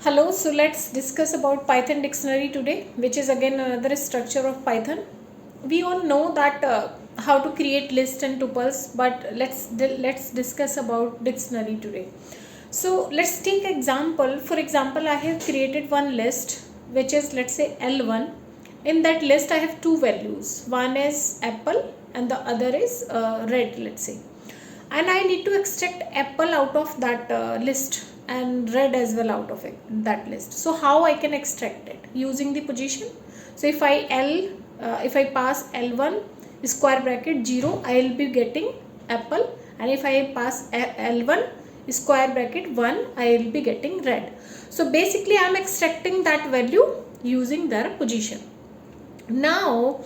Hello, so let's discuss about Python dictionary today, which is again another structure of Python. We all know that how to create lists and tuples, but let's discuss about dictionary today. So let's take example. For example, I have created one list which is, let's say, L1. In that list I have two values. One is apple and the other is red, let's say, and I need to extract apple out of that list and red as well out of that list. So how I can extract it? Using the position. So if I pass L1 square bracket 0, I will be getting apple, and if I pass L1 square bracket 1, I will be getting red. So basically I am extracting that value using their position. Now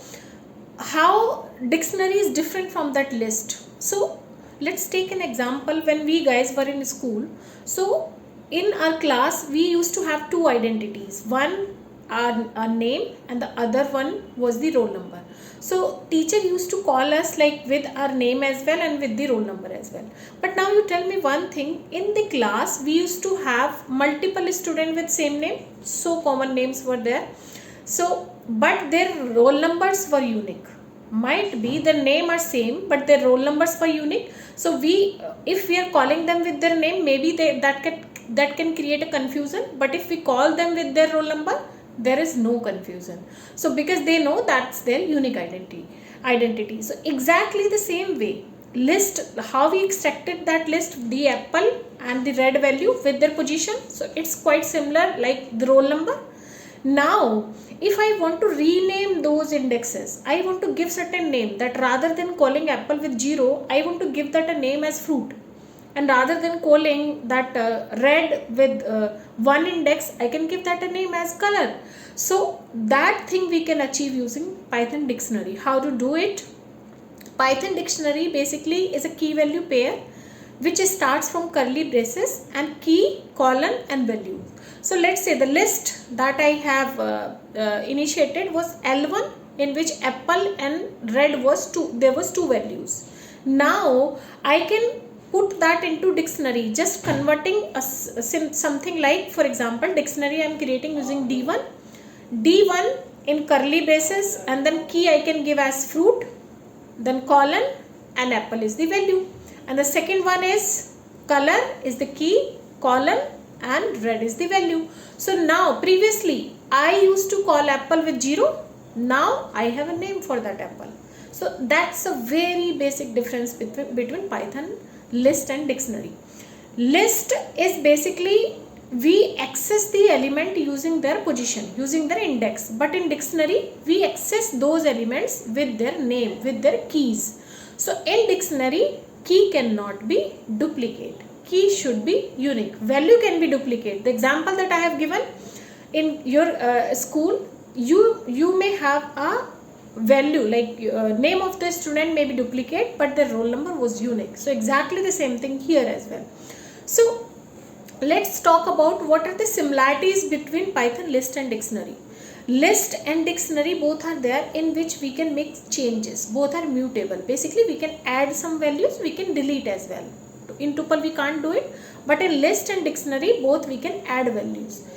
how dictionary is different from that list? So let's take an example. When we guys were in school, so in our class we used to have two identities. One our name, and the other one was the roll number. So teacher used to call us like with our name as well and with the roll number as well. But now you tell me one thing, in the class we used to have multiple students with same name, so common names were there. So but their roll numbers were unique. Might be their name are same, but their roll numbers were unique. So if we are calling them with their name, maybe that can create a confusion. But if we call them with their roll number, there is no confusion. So because they know that's their unique identity. So exactly the same way, list, how we extracted that list, the apple and the red value with their position. So it's quite similar like the roll number. Now if I want to rename those indexes, I want to give certain name, that rather than calling apple with 0, I want to give that a name as fruit, and rather than calling that red with 1 index, I can give that a name as color. So that thing we can achieve using Python dictionary. How to do it? Python dictionary basically is a key value pair which starts from curly braces and key, colon and value. So let's say the list that I have initiated was L1, in which apple and red was 2. There was 2 values. Now I can put that into dictionary, just converting something like, for example, dictionary I am creating using D1 in curly braces, and then key I can give as fruit, then colon, and apple is the value. And the second one is color is the key, colon and red is the value. So now previously I used to call apple with 0. Now I have a name for that apple. So that's a very basic difference between Python list and dictionary. List is basically we access the element using their position, using their index. But in dictionary we access those elements with their name, with their keys. So in dictionary, key cannot be duplicate. Key should be unique. Value can be duplicate. The example that I have given, in your school, you may have a value like name of the student may be duplicate, but the roll number was unique. So exactly the same thing here as well. So let's talk about what are the similarities between Python list and dictionary. List and dictionary both are there, in which we can make changes. Both are mutable. Basically we can add some values, we can delete as well. In tuple we can't do it, but in list and dictionary both we can add values,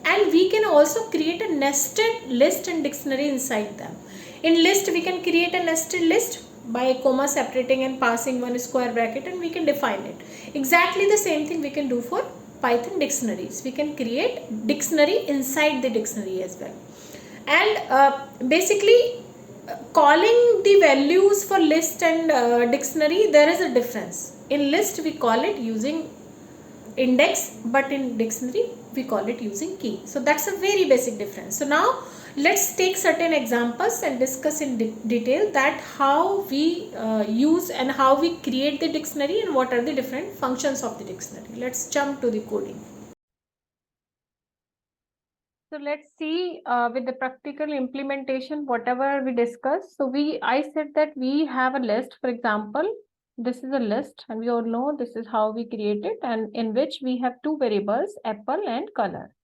and we can also create a nested list and dictionary inside them. In list we can create a nested list by comma separating and passing one square bracket, and we can define it. Exactly the same thing we can do for Python dictionaries. We can create dictionary inside the dictionary as well. And basically calling the values for list and dictionary, there is a difference. In list we call it using index, but in dictionary we call it using key. So that's a very basic difference. So now let's take certain examples and discuss in detail that how we use and how we create the dictionary and what are the different functions of the dictionary. Let's jump to the coding. So let's see with the practical implementation, whatever we discuss. So I said that we have a list. For example, this is a list, and we all know this is how we create it, and in which we have 2 variables, apple and color.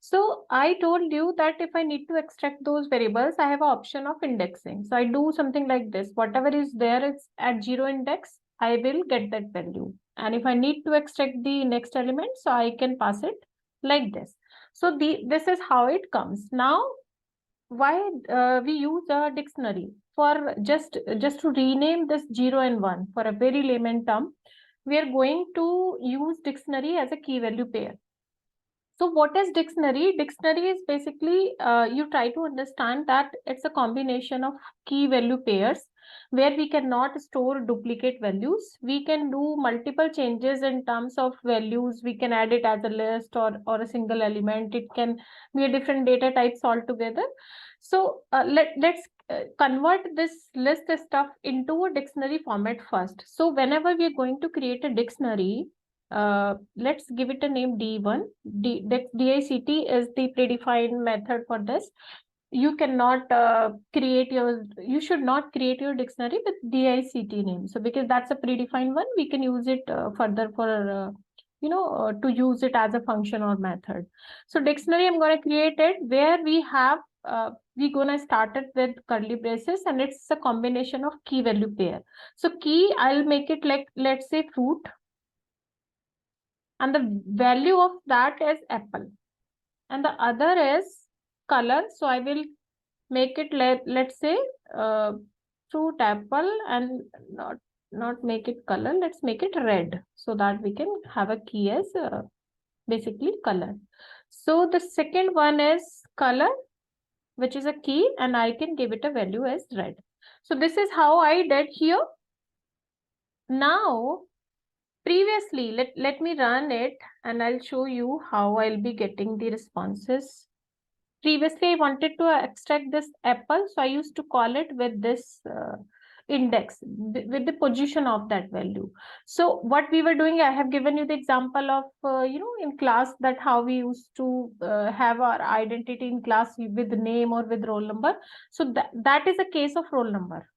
So I told you that if I need to extract those variables, I have an option of indexing. So I do something like this. Whatever is there is at 0 index, I will get that value. And if I need to extract the next element, so I can pass it like this. So this is how it comes. Now, why we use a dictionary? For just to rename this 0 and 1 for a very layman term, we are going to use dictionary as a key value pair. So what is dictionary? Dictionary is basically, you try to understand that it's a combination of key value pairs where we cannot store duplicate values. We can do multiple changes in terms of values. We can add it as a list or a single element. It can be a different data types altogether. So let's convert this list stuff into a dictionary format first. So whenever we are going to create a dictionary, let's give it a name D1. Dict is the predefined method for this. You cannot you should not create your dictionary with dict name. So because that's a predefined one, we can use it further for to use it as a function or method. So dictionary, I'm going to create it where we have we're going to start it with curly braces, and it's a combination of key value pair. So key, I'll make it like, let's say, fruit, and the value of that is apple, and the other is color. So I will make it let's say fruit apple, and not make it color, let's make it red, so that we can have a key as basically color. So the second one is color, which is a key, and I can give it a value as red. So this is how I did here. Now previously, let me run it and I'll show you how I'll be getting the responses. Previously, I wanted to extract this apple, so I used to call it with this index, with the position of that value. So what we were doing, I have given you the example of, in class, that how we used to have our identity in class with name or with roll number. So that is a case of roll number.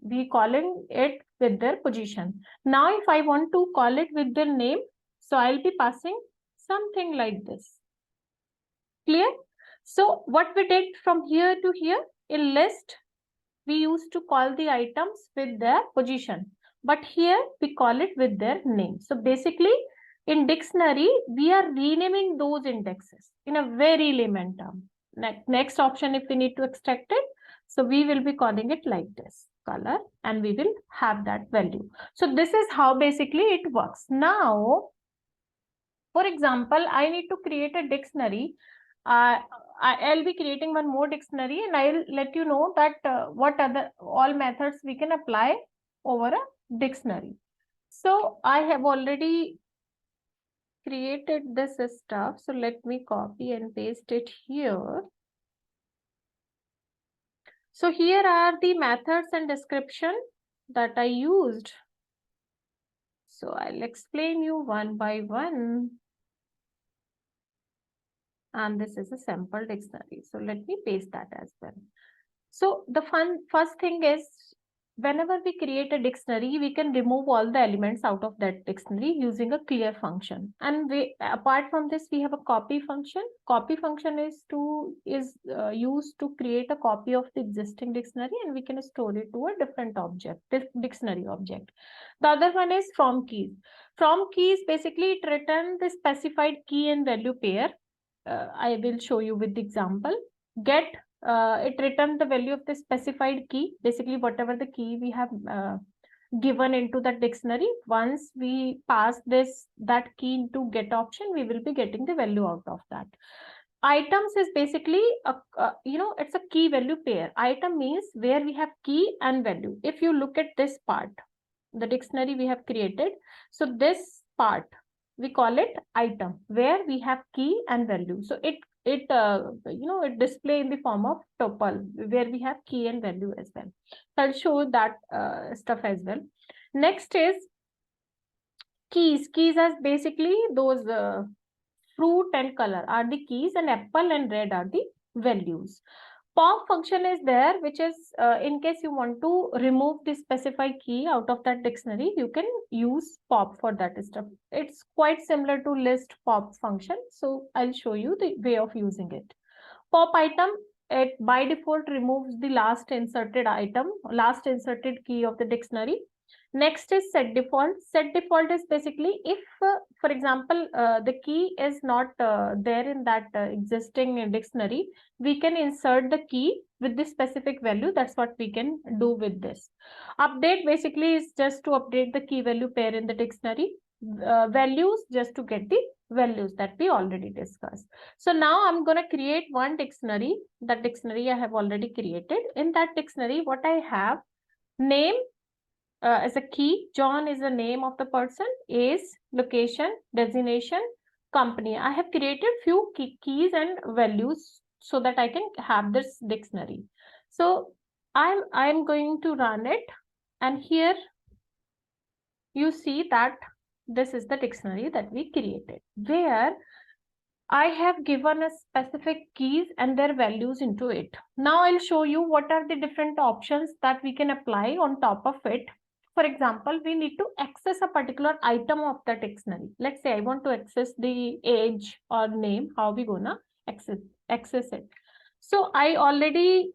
We calling it with their position. Now, if I want to call it with their name, so I'll be passing something like this. Clear? So what we did from here to here, in list, we used to call the items with their position, but here we call it with their name. So basically, in dictionary, we are renaming those indexes in a very layman term. Next option, if we need to extract it, so we will be calling it like this, color, and we will have that value. So this is how basically it works. Now, for example, I need to create a dictionary. I'll be creating one more dictionary, and I'll let you know that what other all methods we can apply over a dictionary. So I have already created this stuff. So let me copy and paste it here. So here are the methods and description that I used. So I'll explain you one by one. And this is a sample dictionary. So let me paste that as well. So the first thing is, whenever we create a dictionary, we can remove all the elements out of that dictionary using a clear function. And apart from this, we have a copy function. Copy function is used to create a copy of the existing dictionary, and we can store it to a different object, this dictionary object. The other one is from keys. From keys, basically it returns the specified key and value pair. I will show you with the example. Get, it returns the value of the specified key, basically whatever the key we have given into the dictionary. Once we pass that key into get option, we will be getting the value out of that. Items is basically it's a key value pair. Item means where we have key and value. If you look at this part, the dictionary we have created, so this part we call it item, where we have key and value. So it display in the form of tuple, where we have key and value as well. So I'll show that stuff as well. Next is keys. Keys are basically those fruit and color are the keys, and apple and red are the values. Pop function is there, which is in case you want to remove the specified key out of that dictionary, you can use pop for that stuff. It's quite similar to list pop function. So I'll show you the way of using it. Pop item, it by default removes the last inserted item, last inserted key of the dictionary. Next is set default. Set default is basically if, for example, the key is not there in that existing dictionary, we can insert the key with this specific value. That's what we can do with this. Update basically is just to update the key value pair in the dictionary. Values just to get the values that we already discussed. So now I'm going to create one dictionary. That dictionary I have already created. In that dictionary, what I have, name as a key. John is the name of the person. Age, location, designation, company. I have created few keys and values so that I can have this dictionary. So I'm going to run it, and here you see that this is the dictionary that we created, where I have given a specific keys and their values into it. Now I'll show you what are the different options that we can apply on top of it. For example, we need to access a particular item of the dictionary. Let's say I want to access the age or name. How are we gonna access it? So I already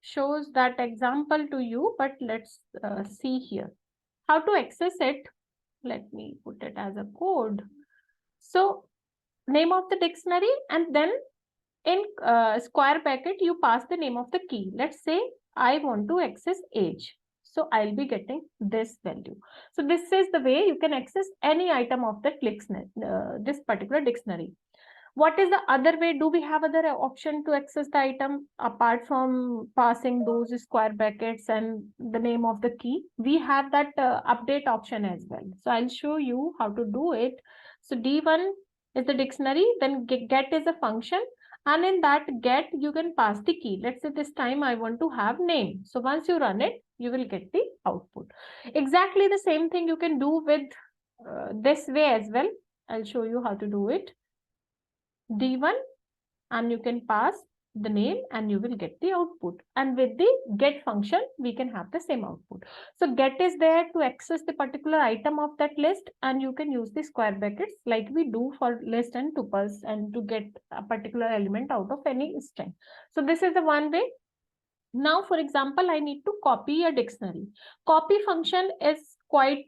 shows that example to you, but let's see here how to access it. Let me put it as a code. So name of the dictionary, and then in square bracket you pass the name of the key. Let's say I want to access age, so I'll be getting this value. So this is the way you can access any item of the dictionary, this particular dictionary. What is the other way? Do we have other option to access the item apart from passing those square brackets and the name of the key? We have that update option as well. So I'll show you how to do it. So D1 is the dictionary, then get is a function, and in that get you can pass the key. Let's say this time I want to have name. So once you run it, you will get the output. Exactly the same thing you can do with this way as well. I'll show you how to do it. D1, and you can pass the name and you will get the output. And with the get function, we can have the same output. So get is there to access the particular item of that list, and you can use the square brackets like we do for list and tuples and to get a particular element out of any string. So this is the one way. Now, for example, I need to copy a dictionary. Copy function is quite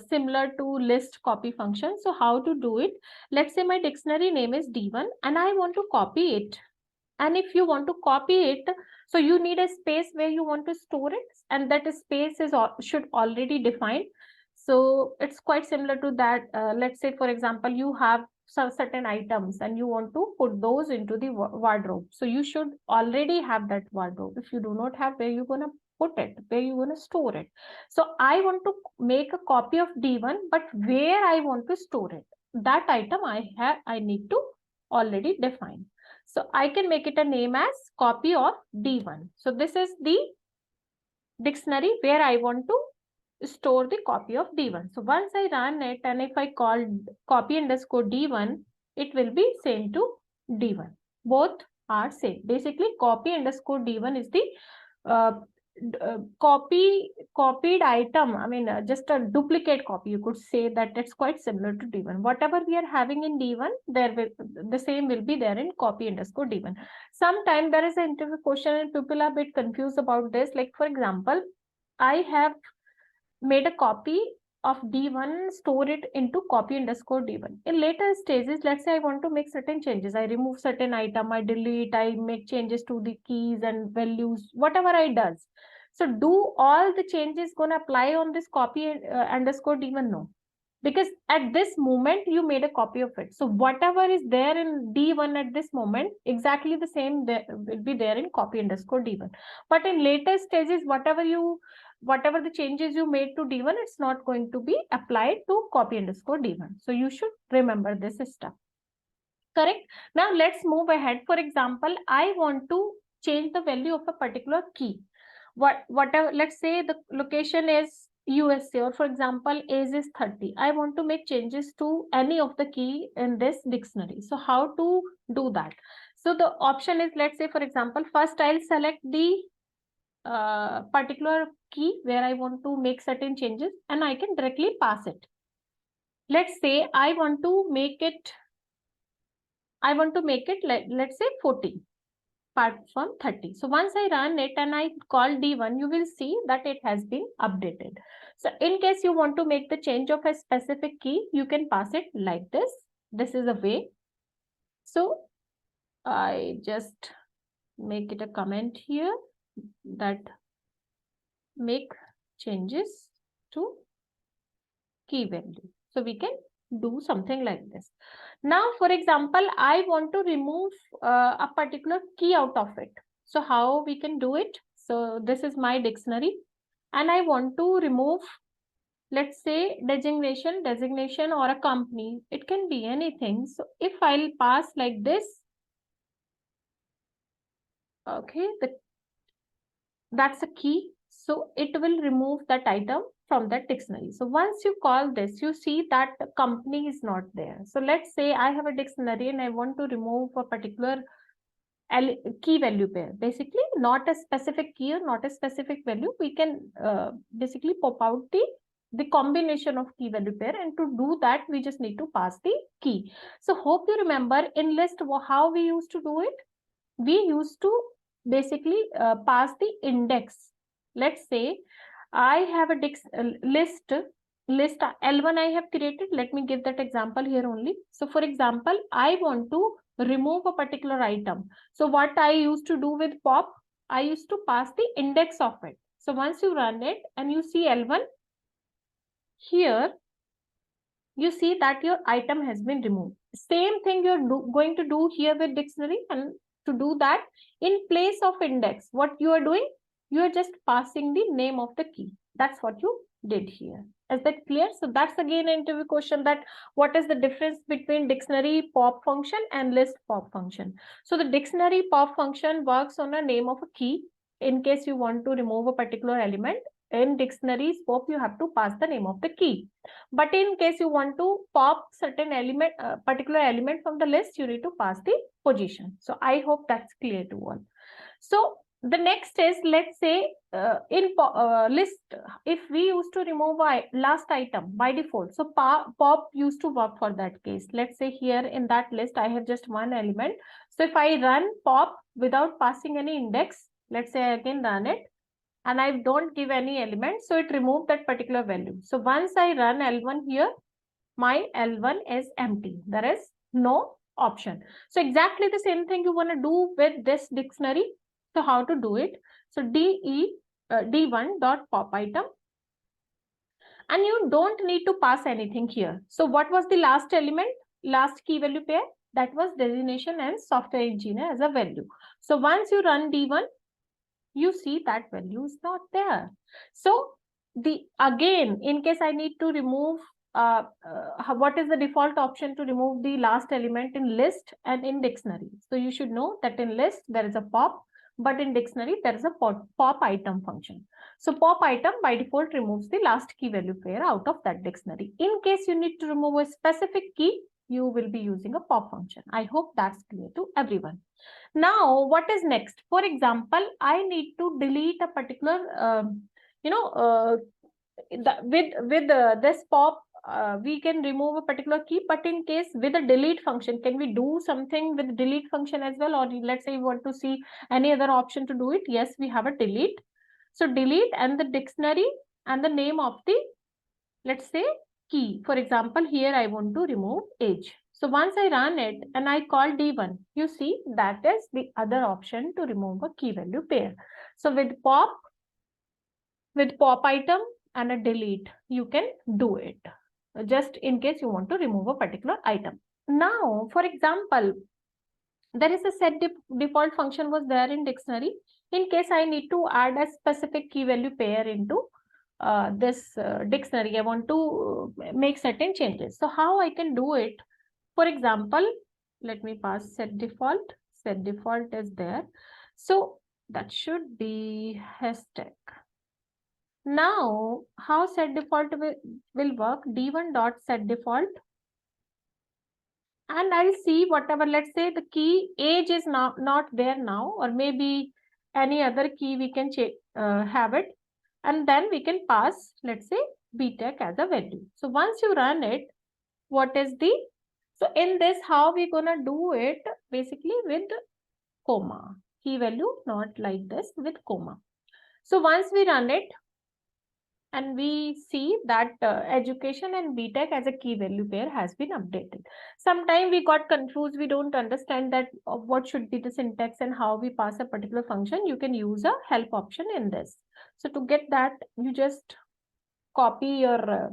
similar to list copy function. So how to do it? Let's say my dictionary name is D1 and I want to copy it. And if you want to copy it, so you need a space where you want to store it, and that space is should already define. So it's quite similar to that. Let's say, for example, you have some certain items and you want to put those into the wardrobe. So you should already have that wardrobe. If you do not have, where you gonna put it, where you gonna store it? So I want to make a copy of D1, but where I want to store it, that item I need to already define. So I can make it a name as copy of D1. So this is the dictionary where I want to store the copy of D1. So once I run it, and if I call copy underscore D1, it will be same to D1. Both are same. Basically, copy underscore D1 is the copied item. I mean, just a duplicate copy. You could say that it's quite similar to D1. Whatever we are having in D1, the same will be there in copy underscore D1. Sometimes there is an interview question and people are a bit confused about this. Like, for example, I have made a copy of D1, store it into copy underscore D1. In later stages, let's say I want to make certain changes. I remove certain item, I delete, I make changes to the keys and values, whatever I does. So do all the changes gonna apply on this copy underscore D1? No. Because at this moment, you made a copy of it. So whatever is there in D1 at this moment, exactly the same will be there in copy underscore D1. But in later stages, whatever the changes you made to D1, it's not going to be applied to copy underscore D1. So you should remember this stuff. Correct? Now let's move ahead. For example, I want to change the value of a particular key. Whatever, let's say the location is USA, or for example, age is 30. I want to make changes to any of the key in this dictionary. So how to do that? So the option is, let's say, for example, first I'll select the particular key where I want to make certain changes, and I can directly pass it. Let's say I want to make it, let's say 40. apart from 30. So once I run it and I call D1, you will see that it has been updated. So in case you want to make the change of a specific key, you can pass it like this. This is a way. So I just make it a comment here that make changes to key value. So we can do something like this. Now, for example, I want to remove a particular key out of it. So how we can do it? So this is my dictionary and I want to remove, let's say, designation or a company. It can be anything. So if I'll pass like this, okay, that's a key. So it will remove that item from that dictionary. So once you call this, you see that the company is not there. So let's say I have a dictionary and I want to remove a particular key value pair. Basically, not a specific key or not a specific value. We can basically pop out the combination of key value pair, and to do that, we just need to pass the key. So hope you remember in list how we used to do it. We used to basically pass the index. Let's say I have a list L1 I have created. Let me give that example here only. So for example, I want to remove a particular item. So what I used to do with pop, I used to pass the index of it. So once you run it and you see L1 here, you see that your item has been removed. Same thing you're going to do here with dictionary, and to do that, in place of index, what you are doing, you are just passing the name of the key. That's what you did here. Is that clear? So that's again an interview question, that what is the difference between dictionary pop function and list pop function. So the dictionary pop function works on a name of a key. In case you want to remove a particular element, in dictionaries pop, you have to pass the name of the key. But in case you want to pop certain element, particular element from the list, you need to pass the position. So I hope that's clear to all. So the next is, let's say in list, if we used to remove a last item by default, so pop used to work for that case. Let's say here in that list, I have just one element. So if I run pop without passing any index, let's say I can run it, and I don't give any element, so it removed that particular value. So once I run L1 here, my L1 is empty. There is no option. So exactly the same thing you want to do with this dictionary. So how to do it? So D1 dot pop item, and you don't need to pass anything here. So what was the last element, last key value pair? That was designation and software engineer as a value. So once you run D1, you see that value is not there. So again, in case I need to remove, what is the default option to remove the last element in list and in dictionary? So you should know that in list there is a pop, but in dictionary there is a pop item function. So pop item by default removes the last key value pair out of that dictionary. In case you need to remove a specific key, you will be using a pop function. I hope that's clear to everyone. Now, what is next? For example, I need to delete a particular, with this pop, we can remove a particular key, but in case with a delete function, can we do something with delete function as well? Or let's say you want to see any other option to do it. Yes, we have a delete. So delete and the dictionary and the name of the, let's say, key. For example, here I want to remove age. So once I run it and I call D1, you see that is the other option to remove a key value pair. So with pop item and a delete, you can do it, just in case you want to remove a particular item. Now, for example, there is a set default function was there in dictionary. In case I need to add a specific key value pair into this dictionary, I want to make certain changes. So how I can do it? For example, let me pass set default. Set default is there. So that should be hashtag. Now, how set default will work? D1 dot set default. And I'll see whatever, let's say the key age is not there now, or maybe any other key we can have it. And then we can pass, let's say, btech as a value. So once you run it, what is so in this, how we're gonna do it? Basically with comma. key value, not like this with comma. So once we run it, and we see that education and BTech as a key value pair has been updated. Sometime we got confused, we don't understand that what should be the syntax and how we pass a particular function. You can use a help option in this. So to get that, you just copy your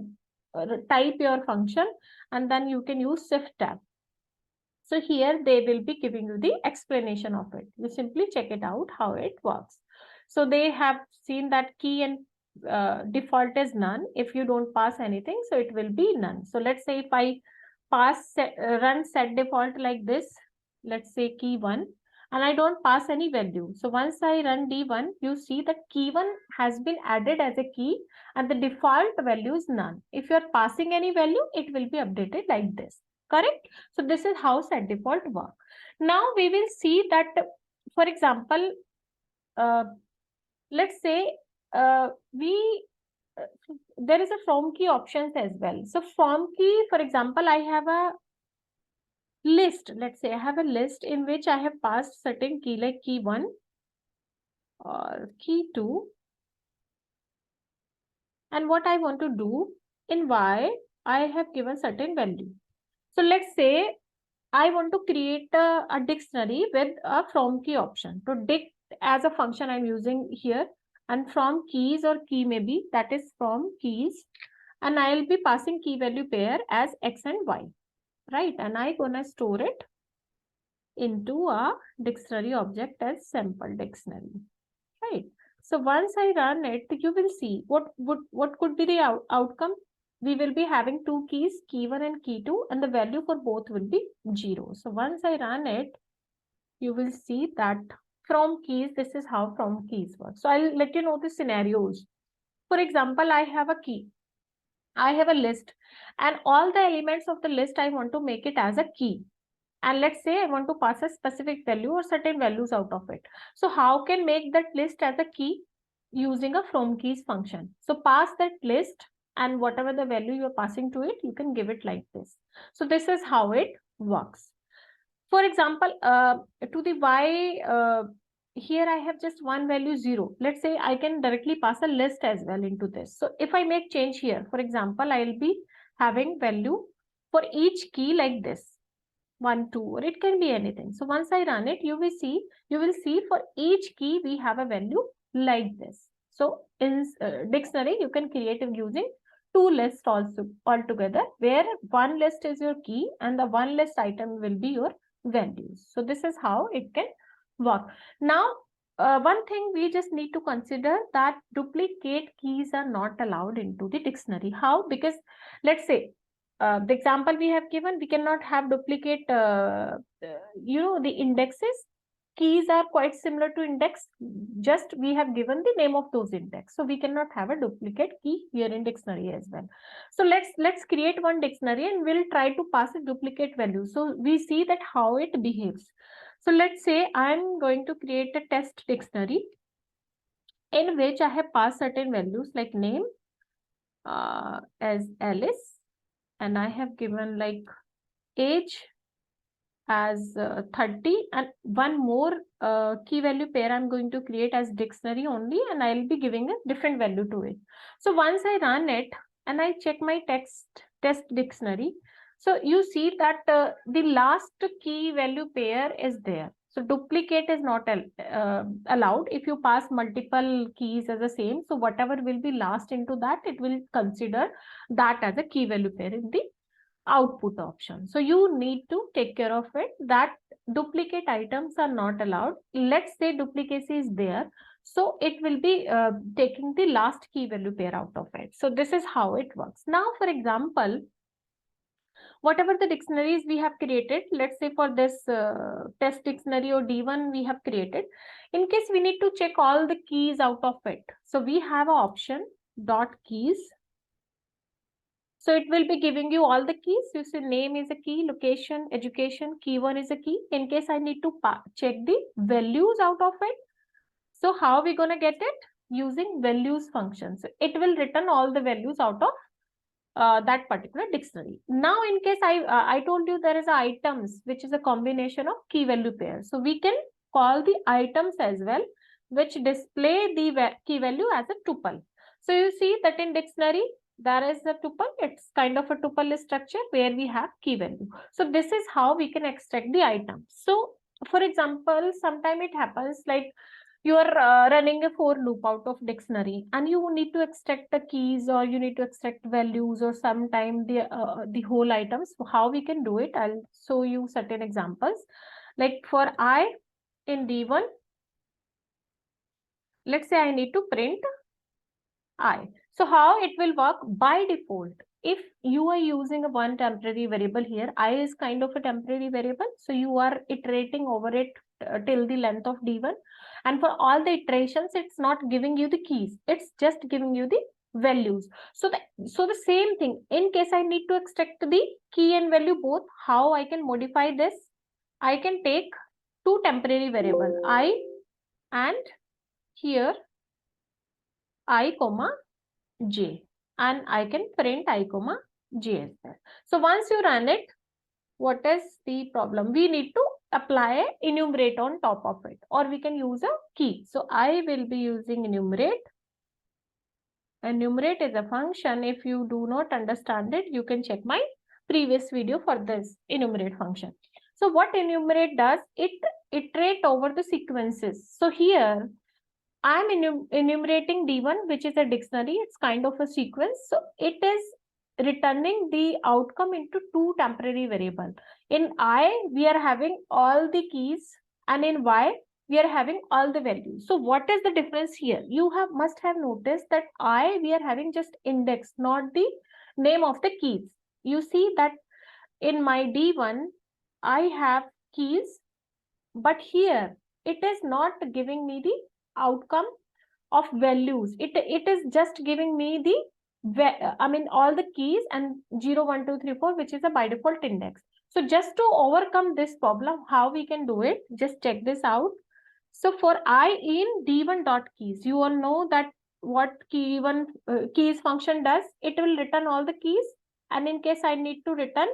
type your function, and then you can use shift tab. So here they will be giving you the explanation of it. You simply check it out how it works. So they have seen that key and default is none. If you don't pass anything, so it will be none. So let's say if I run set default like this, let's say key 1, and I don't pass any value. So once I run D1, you see that key 1 has been added as a key and the default value is none. If you are passing any value, it will be updated like this. Correct? So this is how set default work. Now we will see that, for example, let's say there is a from key options as well. So from key, for example, I have a list. Let's say I have a list in which I have passed certain key like key 1 or key 2. And what I want to do in Y, I have given certain value. So let's say I want to create a dictionary with a from key option. To dict as a function I'm using here, and from keys or key maybe, that is from keys, and I'll be passing key value pair as X and Y, right? And I'm gonna store it into a dictionary object as sample dictionary, right? So once I run it, you will see what could be the outcome. We will be having two keys, key 1 and key 2, and the value for both will be 0. So once I run it, you will see that from keys, this is how from keys work. So I'll let you know the scenarios. For example, I have a key, I have a list, and all the elements of the list, I want to make it as a key. And let's say I want to pass a specific value or certain values out of it. So how can make that list as a key? Using a from keys function. So pass that list, and whatever the value you're passing to it, you can give it like this. So this is how it works. For example, to the Y, here I have just one value 0. Let's say I can directly pass a list as well into this. So if I make change here, for example, I'll be having value for each key like this. 1, 2, or it can be anything. So once I run it, you will see for each key we have a value like this. So in dictionary, you can create it using two lists also altogether, where one list is your key and the one list item will be your values. So this is how it can work. Now, one thing we just need to consider that duplicate keys are not allowed into the dictionary. How? Because let's say the example we have given, we cannot have duplicate, the indexes. Keys are quite similar to index, just we have given the name of those index. So we cannot have a duplicate key here in dictionary as well. So let's create one dictionary and we'll try to pass a duplicate value. So we see that how it behaves. So let's say I'm going to create a test dictionary in which I have passed certain values like name as Alice, and I have given like age as 30, and one more key value pair I'm going to create as dictionary only, and I'll be giving a different value to it. So once I run it and I check my test dictionary, so you see that the last key value pair is there. So duplicate is not allowed if you pass multiple keys as the same. So whatever will be last into that, it will consider that as a key value pair in the output option. So you need to take care of it that duplicate items are not allowed. Let's say duplicacy is there, so it will be taking the last key value pair out of it. So this is how it works. Now, for example, whatever the dictionaries we have created, let's say for this test dictionary or D1 we have created, in case we need to check all the keys out of it, so we have an option dot keys. So it will be giving you all the keys. You see name is a key, location, education, key 1 is a key. In case I need to check the values out of it. So how are we going to get it? Using values function. So it will return all the values out of that particular dictionary. Now in case I told you there is items which is a combination of key value pairs. So we can call the items as well, which display the key value as a tuple. So you see that in dictionary, there is a tuple. It's kind of a tuple structure where we have key value. So this is how we can extract the item. So for example, sometime it happens like you are running a for loop out of dictionary and you need to extract the keys, or you need to extract values, or sometime the whole items. How we can do it, I'll show you certain examples. Like for I in D1, let's say I need to print I. So how it will work by default? If you are using a one temporary variable here, I is kind of a temporary variable. So you are iterating over it till the length of D1. And for all the iterations, it's not giving you the keys. It's just giving you the values. So the same thing, in case I need to extract the key and value both, how I can modify this? I can take two temporary variables, I and here I comma j, and I can print I comma j as well. So once you run it, what is the problem? We need to apply enumerate on top of it, or we can use a key. So I will be using enumerate. Enumerate is a function. If you do not understand it, you can check my previous video for this enumerate function. So what enumerate does, it iterate over the sequences. So here I'm enumerating D1, which is a dictionary. It's kind of a sequence. So it is returning the outcome into two temporary variables. In I, we are having all the keys, and in Y, we are having all the values. So what is the difference here? You must have noticed that I, we are having just index, not the name of the keys. You see that in my D1, I have keys, but here it is not giving me the outcome of values. It is just giving me all the keys and 0, 1, 2, 3, 4, which is a by default index. So just to overcome this problem, how we can do it, just check this out. So for I in D1.keys, you all know that what keys function does. It will return all the keys, and in case I need to return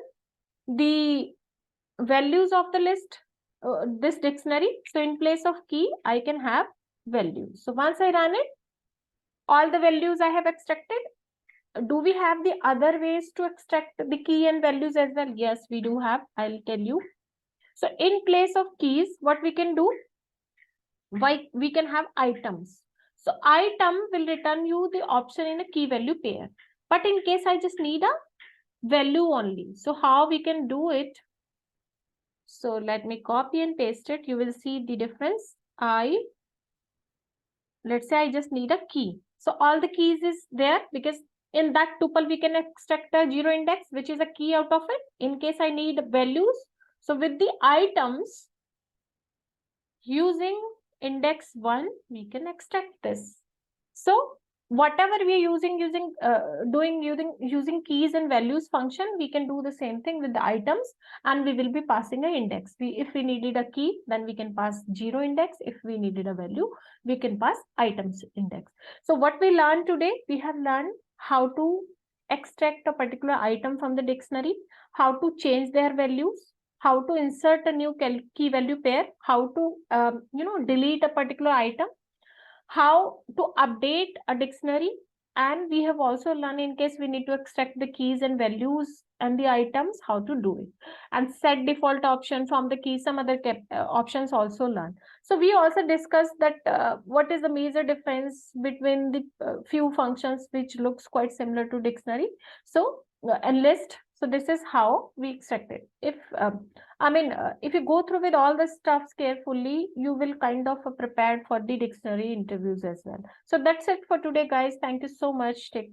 the values of the list, this dictionary, so in place of key, I can have values. So once I run it, all the values I have extracted. Do we have the other ways to extract the key and values as well? Yes, we do have. I'll tell you. So in place of keys, what we can do, we can have items. So item will return you the option in a key value pair. But in case I just need a value only, so how we can do it? So let me copy and paste it. You will see the difference. Let's say I just need a key. So all the keys is there, because in that tuple we can extract a 0 index, which is a key out of it. In case I need values, so with the items using index 1, we can extract this. So whatever we are using keys and values function, we can do the same thing with the items, and we will be passing an index. If we needed a key, then we can pass 0 index. If we needed a value, we can pass items index. So what we learned today, we have learned how to extract a particular item from the dictionary, how to change their values, how to insert a new key value pair, how to delete a particular item, how to update a dictionary, and we have also learned in case we need to extract the keys and values and the items, how to do it, and set default option from the key. Some other options also learned. So we also discussed that what is the major difference between the few functions which looks quite similar to dictionary. So and list. So this is how we extract it. If you go through with all the stuffs carefully, you will kind of prepared for the dictionary interviews as well. So that's it for today, guys. Thank you so much. Take